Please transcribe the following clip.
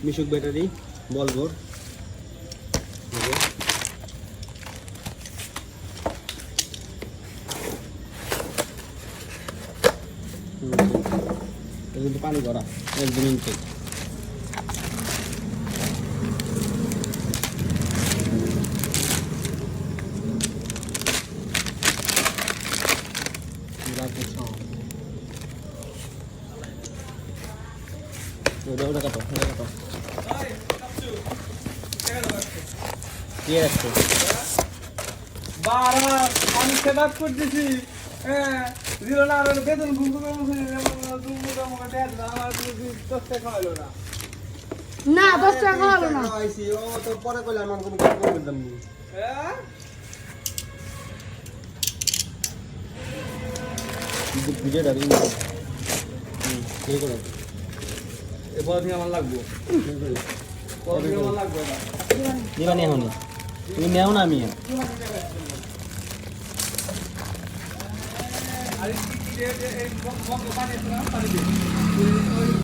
মিশুক battery বলবোর কিন্তু পানি করা একদম intact udah kata iya itu barang kami sebab kursi zero nara betul gunggu kamu kata nama itu toste kalau lah না 10 টাকা হলো না আইসি ও তো পরে কইলে আমার কোনো কাজ করে দিলাম নি ভিডিওটা রিং ঠিক করে এবার থেকে আমার লাগবে কত আমার লাগবে দিবানি এখন তুমি নেও না আমি আরে কি রে এই বন্ধ পানি না পানি